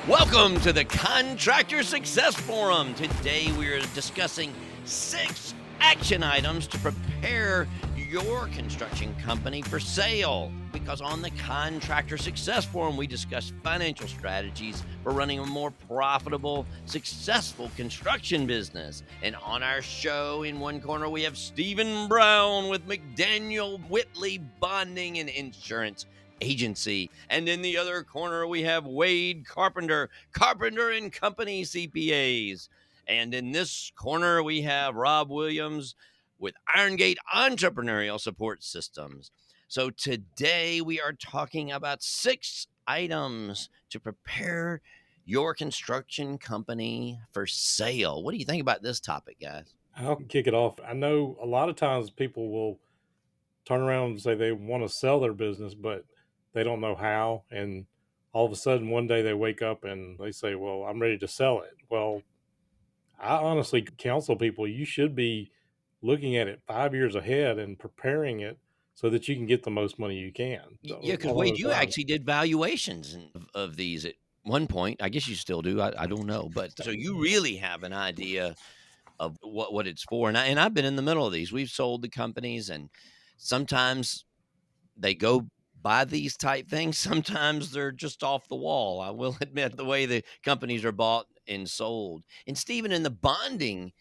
Welcome to the Contractor Success Forum. Today we are discussing 6 action items to prepare your construction company for sale. Because on the Contractor Success Forum, we discuss financial strategies for running a more profitable, successful construction business. And on our show, in one corner, we have Stephen Brown with McDaniel Whitley Bonding and Insurance Agency. And in the other corner, we have Wade Carpenter, Carpenter and Company CPAs. And in this corner, we have Rob Williams with Iron Gate Entrepreneurial Support Systems. So today we are talking about 6 items to prepare your construction company for sale. What do you think about this topic, guys? I'll kick it off. I know a lot of times people will turn around and say they want to sell their business, but they don't know how. And all of a sudden, one day they wake up and they say, well, I'm ready to sell it. Well, I honestly counsel people you should be looking at it 5 years ahead and preparing it so that you can get the most money you can. Yeah, because A lot Wade, of you times. actually did valuations of these at one point. I guess you still do. I don't know. But so you really have an idea of what it's for. And I've been in the middle of these. We've sold the companies, and sometimes they go buy these type things. Sometimes they're just off the wall. I will admit the way the companies are bought and sold. And Stephen, in the bonding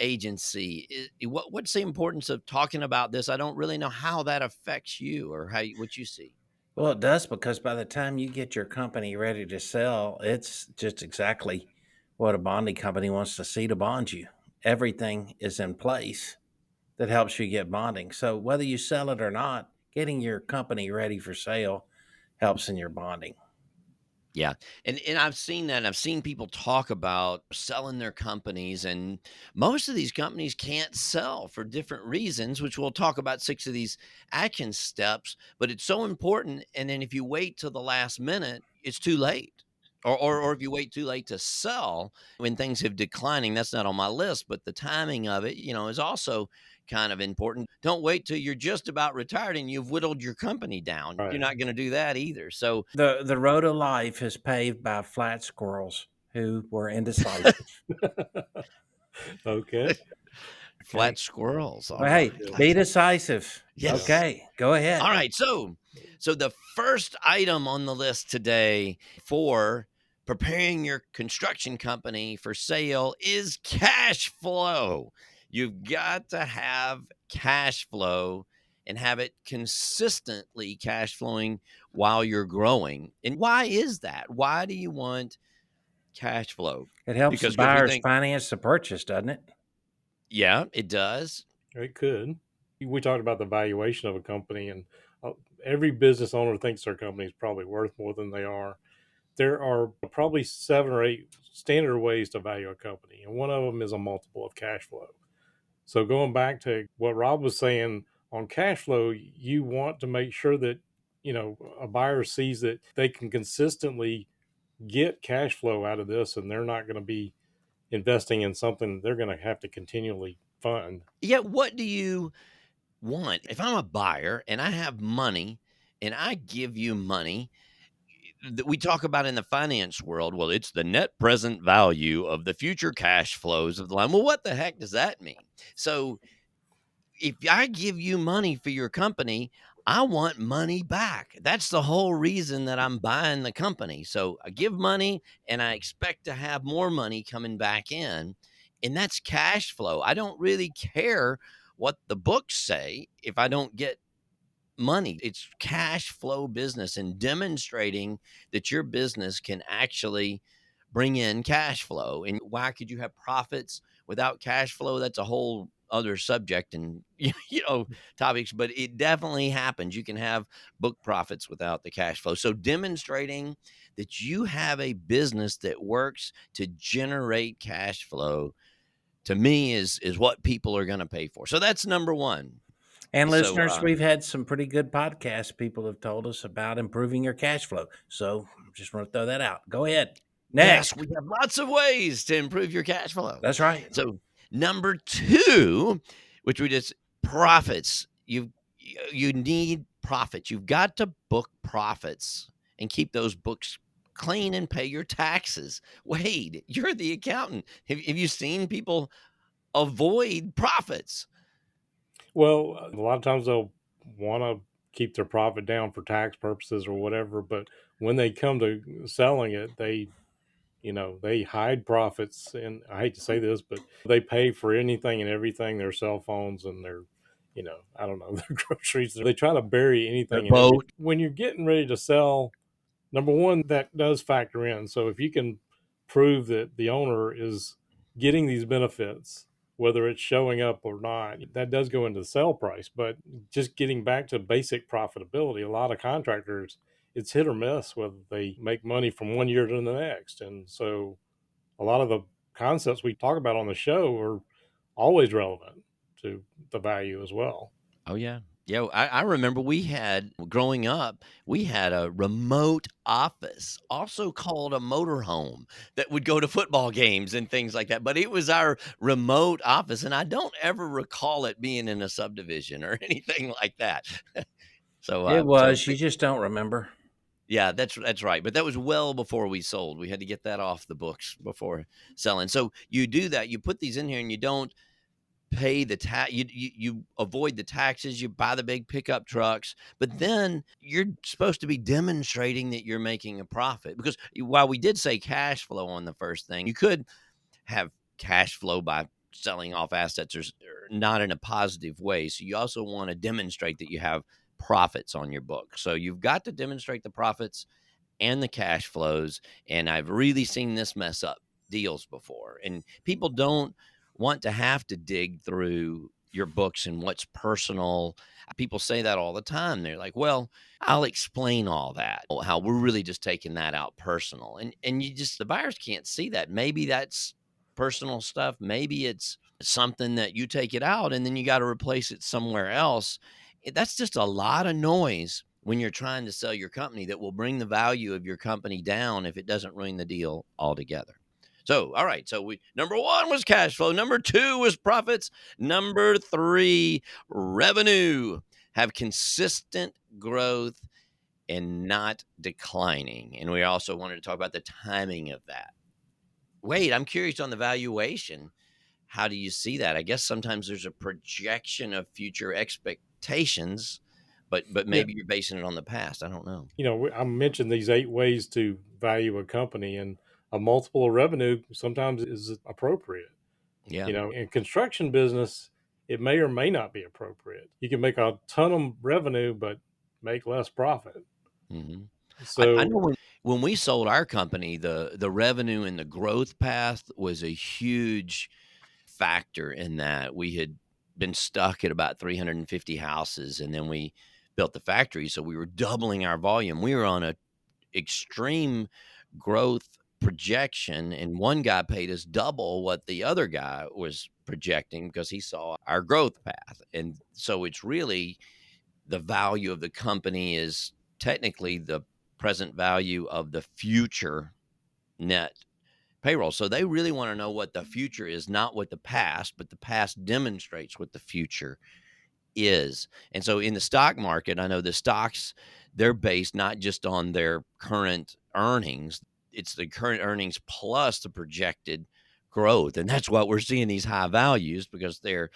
agency, what's the importance of talking about this? I don't really know how that affects you or what you see. Well, it does because by the time you get your company ready to sell, it's just exactly what a bonding company wants to see to bond you. Everything is in place that helps you get bonding. So whether you sell it or not, getting your company ready for sale helps in your bonding. Yeah. And I've seen that. I've seen people talk about selling their companies, and most of these companies can't sell for different reasons, which we'll talk about 6 of these action steps, but it's so important. And then if you wait till the last minute, it's too late. Or if you wait too late to sell when things have declining, that's not on my list, but the timing of it, is also kind of important. Don't wait till you're just about retired and you've whittled your company down. You're Right. not going to do that either. So The road of life is paved by flat squirrels who were indecisive. Okay. flat Okay. squirrels. All Well, hey, right. Yeah. be decisive. Yeah. Yes. Okay, go ahead. All right. So the first item on the list today for preparing your construction company for sale is cash flow. You've got to have cash flow and have it consistently cash flowing while you're growing. And why is that? Why do you want cash flow? It helps the Because we buyers think, finance the purchase, doesn't it? yeah, it does. It could. We talked about the valuation of a company, and uh, every business owner thinks their company is probably worth more than they are. There are probably 7 or 8 standard ways to value a company, and one of them is a multiple of cash flow. So, going back to what Rob was saying on cash flow, you want to make sure that a buyer sees that they can consistently get cash flow out of this, and they're not going to be investing in something they're going to have to continually fund. Yeah, what do you want? If I'm a buyer and I have money and I give you money, that we talk about in the finance world, well, it's the net present value of the future cash flows of the line. Well, what the heck does that mean? So if I give you money for your company, I want money back. That's the whole reason that I'm buying the company. So I give money and I expect to have more money coming back in. And that's cash flow. I don't really care what the books say if I don't get money. It's cash flow business and demonstrating that your business can actually bring in cash flow. And why could you have profits without cash flow? That's a whole other subject and topics, but it definitely happens. You can have book profits without the cash flow. So demonstrating that you have a business that works to generate cash flow, to me, is what people are going to pay for. So that's number one. And So listeners, we've had some pretty good podcasts. People have told us about improving your cash flow. So just want to throw that out. Go ahead. yes, Next. we have lots of ways to improve your cash flow. That's right. So number two, which we just profits. You need profits. You've got to book profits and keep those books clean and pay your taxes. Wade, you're the accountant. Have you seen people avoid profits? Well, a lot of times they'll want to keep their profit down for tax purposes or whatever, but when they come to selling it, they hide profits. And I hate to say this, but they pay for anything and everything, their cell phones and their, I don't know, their groceries. They try to bury Their anything and everything. boat. When you're getting ready to sell, number one, that does factor in. So if you can prove that the owner is getting these benefits, whether it's showing up or not, that does go into the sale price. But just getting back to basic profitability, a lot of contractors, it's hit or miss whether they make money from one year to the next. And so a lot of the concepts we talk about on the show are always relevant to the value as well. Oh, yeah. Yeah, I remember growing up, we had a remote office, also called a motorhome, that would go to football games and things like that, but it was our remote office, and I don't ever recall it being in a subdivision or anything like that. So, It so was. You just don't remember. yeah, that's right, but that was well before we sold. We had to get that off the books before selling. So you do that, you put these in here and you don't pay the tax. You avoid the taxes, you buy the big pickup trucks, but then you're supposed to be demonstrating that you're making a profit, because while we did say cash flow on the first thing, you could have cash flow by selling off assets or not in a positive way. So you also want to demonstrate that you have profits on your book. So you've got to demonstrate the profits and the cash flows. And I've really seen this mess up deals before. And people don't want to have to dig through your books and what's personal. People say that all the time. They're like, well, I'll explain all that, how we're really just taking that out personal. And the buyers can't see that. Maybe that's personal stuff. Maybe it's something that you take it out and then you got to replace it somewhere else. That's just a lot of noise when you're trying to sell your company that will bring the value of your company down if it doesn't ruin the deal altogether. So, all right. So number one was cash flow. Number two was profits. Number three, revenue. Have consistent growth and not declining. And we also wanted to talk about the timing of that. Wait, I'm curious on the valuation. How do you see that? I guess sometimes there's a projection of future expectations, but Yeah. maybe you're basing it on the past. I don't know. I mentioned these 8 ways to value a company, and a multiple of revenue sometimes is appropriate. Yeah. In construction business, it may or may not be appropriate. You can make a ton of revenue, but make less profit. hmm I So, know when we sold our company, the revenue and the growth path was a huge factor in that. We had been stuck at about 350 houses, and then we built the factory, so we were doubling our volume. We were on a extreme growth projection, and one guy paid us double what the other guy was projecting because he saw our growth path. And so it's really the value of the company is technically the present value of the future net payroll. So they really want to know what the future is, not what the past, but the past demonstrates what the future is. And so in the stock market, I know the stocks, they're based not just on their current earnings, it's the current earnings plus the projected growth. And that's what we're seeing these high values, because they're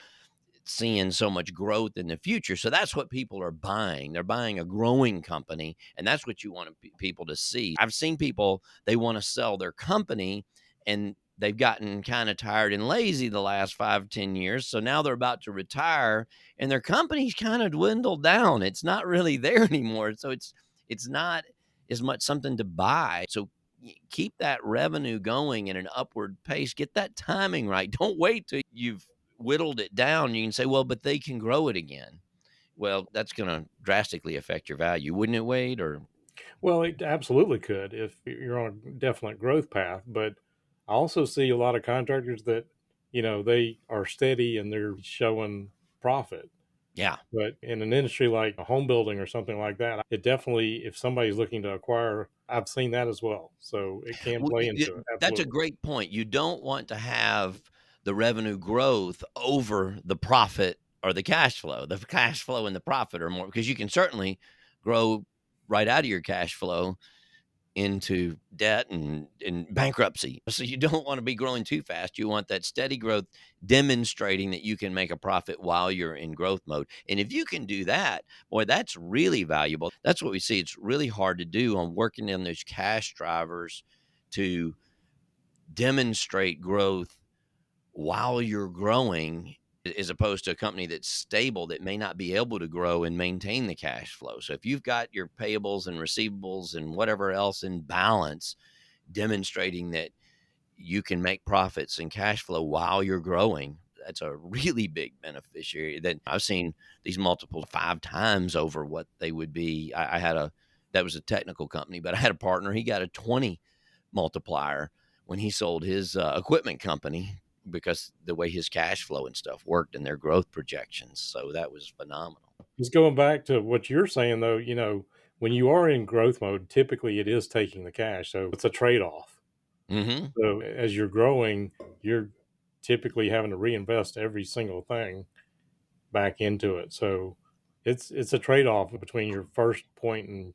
seeing so much growth in the future. So that's what people are buying. They're buying a growing company, and that's what you want people to see. I've seen people, they want to sell their company, and they've gotten kind of tired and lazy the last 5, 10 years. So now they're about to retire, and their company's kind of dwindled down. It's not really there anymore. So it's not as much something to buy. So keep that revenue going in an upward pace. Get that timing right. Don't wait till you've whittled it down. You can say, well, but they can grow it again. Well, that's going to drastically affect your value, wouldn't it, Wade? Or well, it absolutely could if you're on a definite growth path. But I also see a lot of contractors that, they are steady and they're showing profit. yeah. But in an industry like a home building or something like that, it definitely, if somebody's looking to acquire, I've seen that as well. So it can Well, play into it. that's a Absolutely. great point. You don't want to have the revenue growth over the profit or the cash flow. The cash flow and the profit are more, because you can certainly grow right out of your cash flow into debt and bankruptcy. So you don't want to be growing too fast. You want that steady growth, demonstrating that you can make a profit while you're in growth mode. And if you can do that, boy, that's really valuable. That's what we see. It's really hard to do on working in those cash drivers to demonstrate growth while you're growing, as opposed to a company that's stable that may not be able to grow and maintain the cash flow. So if you've got your payables and receivables and whatever else in balance, demonstrating that you can make profits and cash flow while you're growing, that's a really big beneficiary. That I've seen these multiple 5 times over what they would be. I had a that was a technical company, but I had a partner. He got a 20 multiplier when he sold his equipment company because the way his cash flow and stuff worked and their growth projections. So that was phenomenal. Just going back to what you're saying, though, when you are in growth mode, typically it is taking the cash. So it's a trade off. Hmm. So as you're growing, you're typically having to reinvest every single thing back into it. So it's a trade off between your first point and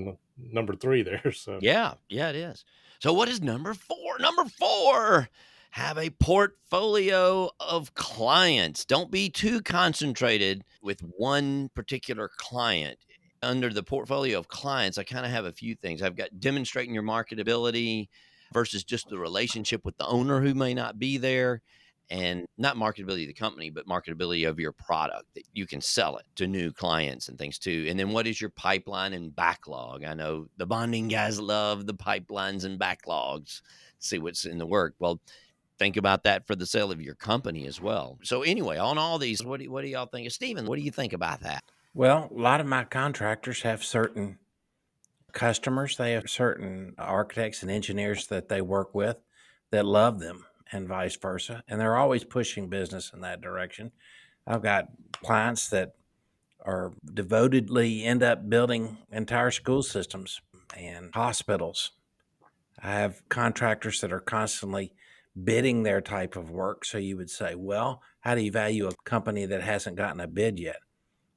the number three there. So Yeah, yeah, it is. So what is number 4? Number 4, have a portfolio of clients. Don't be too concentrated with one particular client. Under the portfolio of clients, I kind of have a few things. I've got demonstrating your marketability versus just the relationship with the owner who may not be there, and not marketability of the company, but marketability of your product that you can sell it to new clients and things too. And then what is your pipeline and backlog? I know the bonding guys love the pipelines and backlogs, see what's in the work. Well, think about that for the sale of your company as well. So anyway, on all these, what do y'all think? Stephen, what do you think about that? Well, a lot of my contractors have certain customers, they have certain architects and engineers that they work with that love them, and vice versa. And they're always pushing business in that direction. I've got clients that are devotedly end up building entire school systems and hospitals. I have contractors that are constantly bidding their type of work. So you would say, well, how do you value a company that hasn't gotten a bid yet?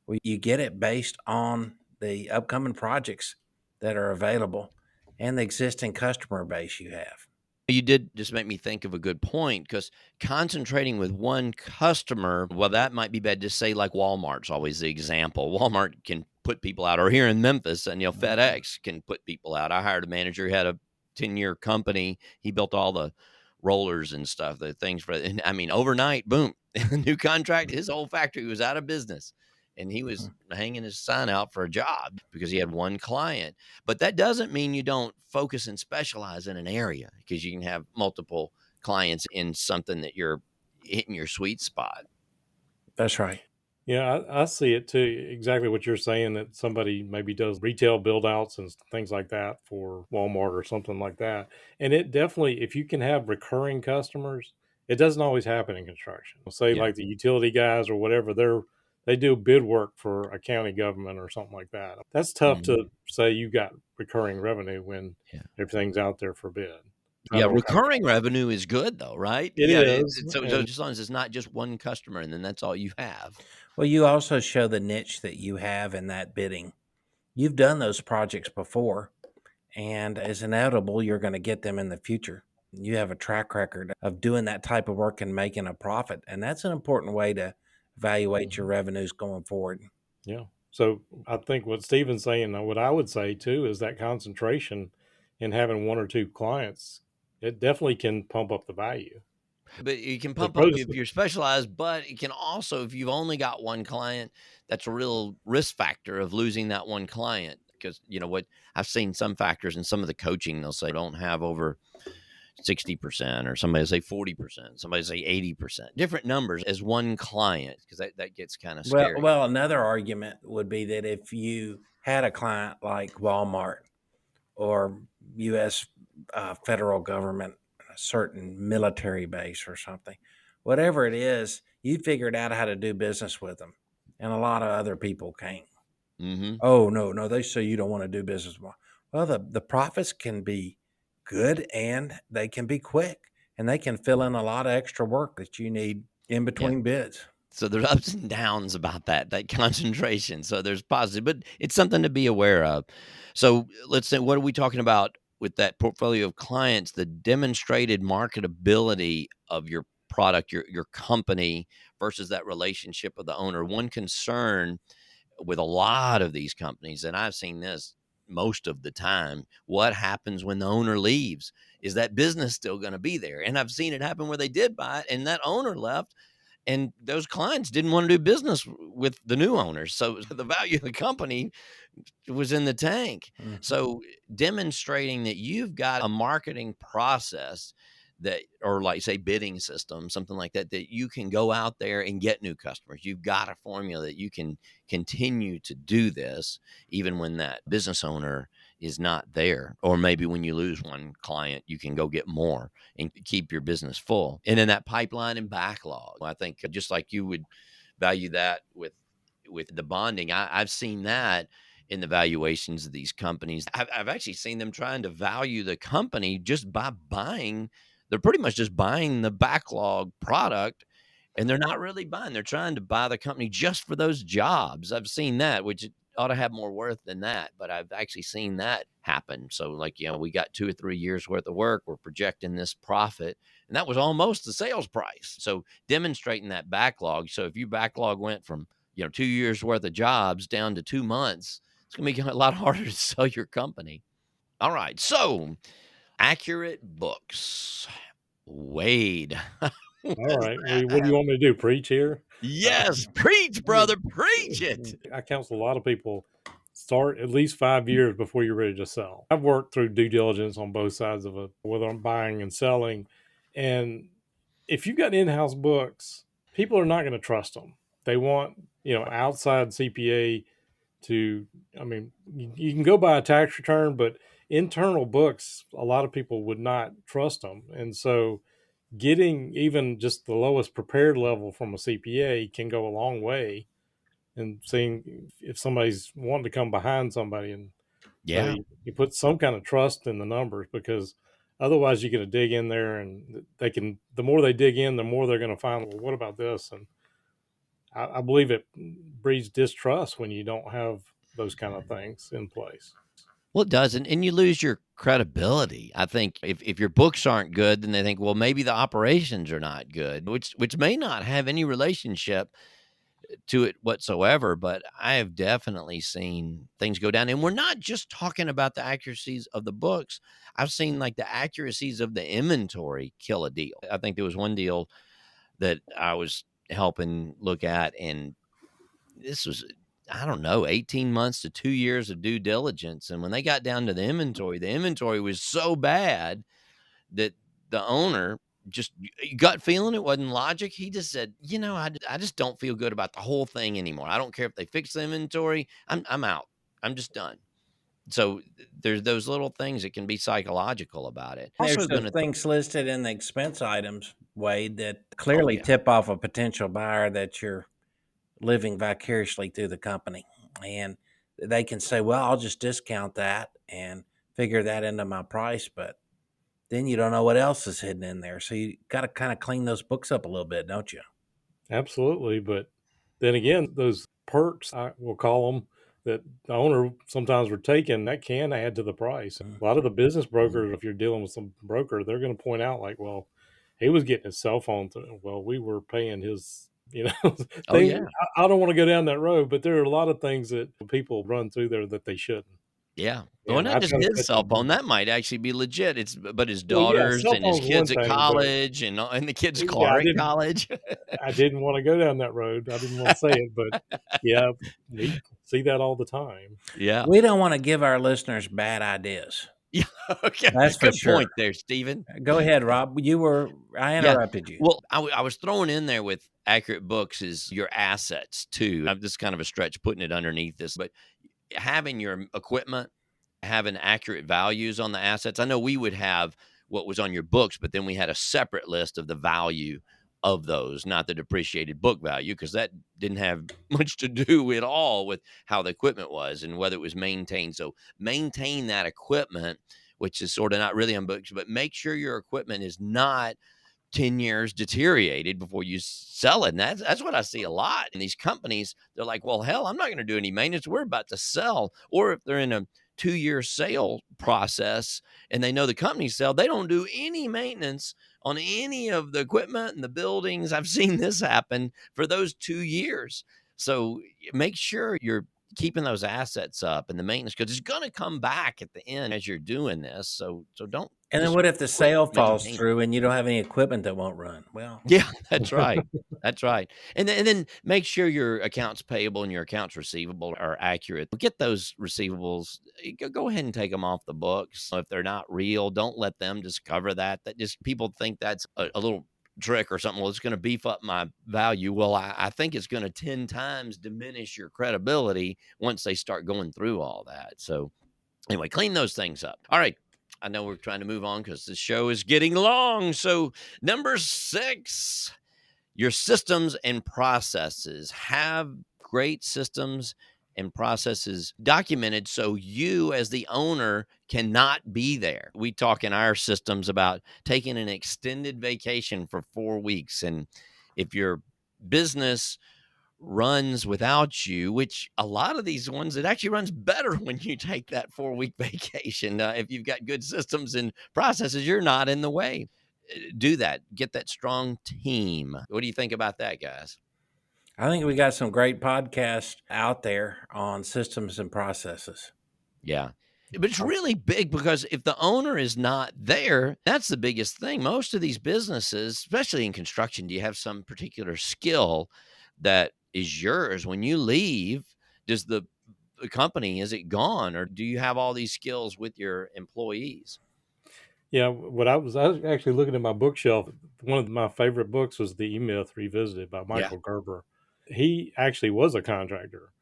Well, you get it based on the upcoming projects that are available and the existing customer base you have. You did just make me think of a good point, because concentrating with one customer, well, that might be bad. Just say like Walmart's always the example. Walmart can put people out, or here in Memphis, and FedEx can put people out. I hired a manager who had a 10-year company. He built all the rollers and stuff, the things for, and I mean, overnight, boom, new contract. His whole factory was out of business, and he was Mhm. hanging his sign out for a job because he had one client. But that doesn't mean you don't focus and specialize in an area, because you can have multiple clients in something that you're hitting your sweet spot. That's right. yeah, I see it too. Exactly what you're saying, that somebody maybe does retail build outs and things like that for Walmart or something like that. And it definitely, if you can have recurring customers, it doesn't always happen in construction. Say Yeah. like the utility guys or whatever, they do bid work for a county government or something like that. That's tough Mhm. to say you got recurring revenue when Yeah. everything's out there for bid. I Yeah, don't have recurring revenue is good though, right? it Yeah, is, so and just as long as it's not just one customer and then that's all you have. Well, you also show the niche that you have in that bidding. You've done those projects before, and as inevitable, you're going to get them in the future. You have a track record of doing that type of work and making a profit, and that's an important way to evaluate your Mhm. revenues going forward. Yeah. So I think what Steven's saying, what I would say too, is that concentration in having one or two clients, it definitely can pump up the value. But you can As pump up opposed if to, you're specialized, but it can also, if you've only got one client, that's a real risk factor of losing that one client. Because you know what, I've seen some factors in some of the coaching, they'll say don't have over 60%, or somebody say 40%, somebody say 80%, different numbers as one client, because that gets kind of Well, scary. well, another argument would be that if you had a client like Walmart or U.S. Federal government, a certain military base or something, whatever it is, you figured out how to do business with them, and a lot of other people can't. Hmm. Oh no, no, they say you don't want to do business with. Well, the profits can be good and they can be quick, and they can fill in a lot of extra work that you need in Yeah. between bids. So there's ups and downs about that concentration. So there's positive, but it's something to be aware of. So let's say, what are we talking about with that portfolio of clients? The demonstrated marketability of your product, your company versus that relationship with the owner. One concern with a lot of these companies, and I've seen this most of the time, what happens when the owner leaves? Is that business still going to be there? And I've seen it happen where they did buy it and that owner left and those clients didn't want to do business with the new owners. So the value of the company was in the tank. Mhm. So demonstrating that you've got a marketing process that, or like say bidding system, something like that, that you can go out there and get new customers. You've got a formula that you can continue to do this even when that business owner is not there. Or maybe when you lose one client, you can go get more and keep your business full. And then that pipeline and backlog. I think just like you would value that with the bonding, I've seen that in the valuations of these companies. I've actually seen them trying to value the company just by buying. They're pretty much just buying the backlog product and they're not really buying. They're trying to buy the company just for those jobs. I've seen that, which it ought to have more worth than that, but I've actually seen that happen. So, like, we got 2 or 3 years worth of work. We're projecting this profit, and that was almost the sales price. So, demonstrating that backlog. So, if your backlog went from 2 years worth of jobs down to 2 months, it's going to be a lot harder to sell your company. All right. So, accurate books. Wade, All what does right. that What do you have? want me to do? Preach here? Yes, preach, brother, preach it. I counsel a lot of people start at least 5 years before you're ready to sell. I've worked through due diligence on both sides of it, whether I'm buying and selling. And if you've got in-house books, people are not going to trust them. They want, outside CPA to, I mean, you can go buy a tax return, but internal books, a lot of people would not trust them. And so getting even just the lowest prepared level from a CPA can go a long way in seeing if somebody's wanting to come behind somebody and Yeah. they you put some kind of trust in the numbers because otherwise you're going to dig in there and they can the more they dig in the more they're going to find, well, what about this? And I believe it breeds distrust when you don't have those kind of things in place. Well, it does, and you lose your credibility. I think if your books aren't good, then they think, well, maybe the operations are not good, which may not have any relationship to it whatsoever. But I have definitely seen things go down, and we're not just talking about the accuracies of the books. I've seen like the accuracies of the inventory kill a deal. I think there was one deal that I was helping look at, and this was, I don't know, 18 months to 2 years of due diligence. And when they got down to the inventory was so bad that the owner just gut feeling, it wasn't logic. He just said, I just don't feel good about the whole thing anymore. I don't care if they fix the inventory. I'm out. I'm just done. So there's those little things that can be psychological about it. There's Also those going to, things listed in the expense items, Wade, that oh clearly yeah, tip off a potential buyer that you're living vicariously through the company. And they can say, well, I'll just discount that and figure that into my price. But then you don't know what else is hidden in there. So you got to kind of clean those books up a little bit, don't you? Absolutely. But then again, those perks, I will call them, that the owner sometimes were taking, that can add to the price. A lot of the business brokers, if you're dealing with some broker, they're going to point out, like, well, he was getting his cell phone. Well, we were paying his, oh thing. yeah. I don't want to go down that road, but there are a lot of things that people run through there that they shouldn't. Yeah. Well, And not I just try to his set cell phone, them. that might actually be legit. But his Well, yeah, daughters cell and his phone's kids one at thing, but college and the kid's yeah, car at college. I didn't want to go down that road. I didn't want to say it, but yeah, we see that all the time. Yeah. We don't want to give our listeners bad ideas. Yeah, okay. That's for Good sure. point there, Steven. Go ahead, Rob. I Yeah. interrupted you. Well, I was throwing in there with accurate books is your assets too. This is kind of a stretch putting it underneath this, but having your equipment, having accurate values on the assets. I know we would have what was on your books, but then we had a separate list of the value of those, not the depreciated book value, because that didn't have much to do at all with how the equipment was and whether it was maintained. So maintain that equipment, which is sort of not really on books, but make sure your equipment is not 10 years deteriorated before you sell it. And that's what I see a lot in these companies. They're like, well, hell, I'm not going to do any maintenance. We're about to sell. Or if they're in a 2-year sale process and they know the company sell, they don't do any maintenance on any of the equipment and the buildings. I've seen this happen for those 2 years. So make sure you're keeping those assets up and the maintenance, because it's going to come back at the end as you're doing this. So don't And then just what if the quit sale falls maintaining. through and you don't have any equipment that won't run? Well, Yeah, that's right. That's right. And then make sure your accounts payable and your accounts receivable are accurate. Get those receivables. Go ahead and take them off the books. If they're not real, don't let them discover that. That just people think that's a little trick or something. Well, it's going to beef up my value. Well, I think it's going to 10 times diminish your credibility once they start going through all that. So anyway, clean those things up. All right. I know we're trying to move on because the show is getting long. So, number 6, your systems and processes. Have great systems and processes documented so you, as the owner, cannot be there. We talk in our systems about taking an extended vacation for 4 weeks. And if your business runs without you, which a lot of these ones, it actually runs better when you take that 4-week vacation. If you've got good systems and processes, you're not in the way. Do that. Get that strong team. What do you think about that, guys? I think we got some great podcasts out there on systems and processes. Yeah. But it's really big because if the owner is not there, that's the biggest thing. Most of these businesses, especially in construction, do you have some particular skill that is yours when you leave? Does the company, is it gone, or do you have all these skills with your employees? Yeah, I was actually looking at my bookshelf. One of my favorite books was The E-Myth Revisited by Yeah. Michael Gerber. He actually was a contractor.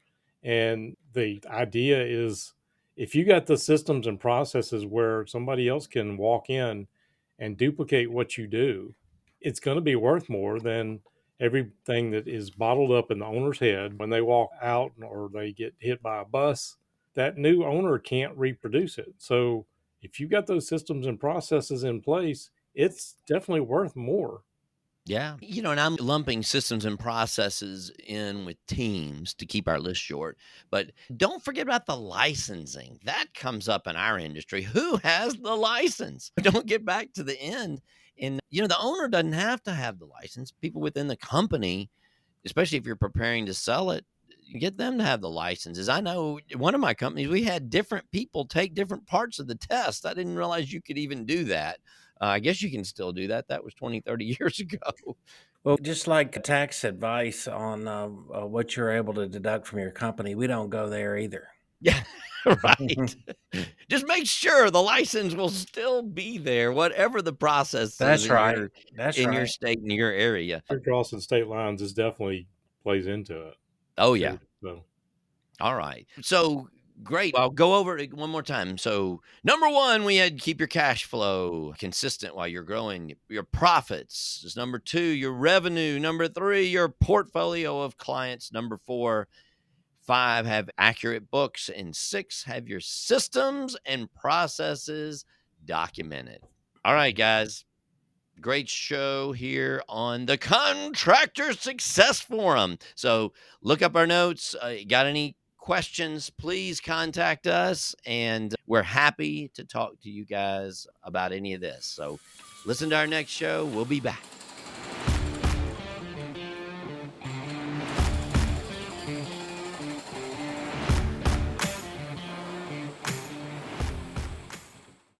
And the idea is, if you got the systems and processes where somebody else can walk in and duplicate what you do, it's going to be worth more than everything that is bottled up in the owner's head when they walk out or they get hit by a bus. That new owner can't reproduce it. So if you got those systems and processes in place, it's definitely worth more. Yeah. And I'm lumping systems and processes in with teams to keep our list short. But don't forget about the licensing. That comes up in our industry. Who has the license? Don't get back to the end. And, the owner doesn't have to have the license. People within the company, especially if you're preparing to sell it, you get them to have the licenses. I know one of my companies, we had different people take different parts of the test. I didn't realize you could even do that. I guess you can still do that. That was 20, 30 years ago. Well, just like tax advice on what you're able to deduct from your company, we don't go there either. Yeah, right. Just make sure the license will still be there, whatever the process is That's right. That's in your right. state, in your area. You're crossing state lines is definitely plays into it. Oh, Too. yeah. So All right. So great. I'll go over it one more time. So, number 1, we had keep your cash flow consistent while you're growing. Your profits is number 2, your revenue. Number 3, your portfolio of clients. Number 4, 5, have accurate books. And 6, have your systems and processes documented. All right, guys. Great show here on the Contractor Success Forum. So look up our notes. Got any questions, please contact us. And we're happy to talk to you guys about any of this. So listen to our next show. We'll be back.